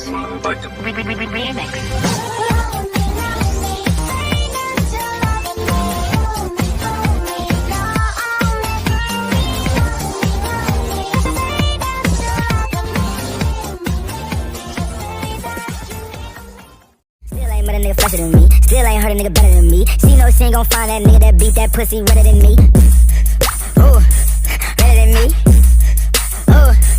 But a nigga fresher than me. Still ain't heard a nigga better than me. See no she ain't gon' find that nigga that beat that pussy redder than me. Ooh, redder than me. Ooh.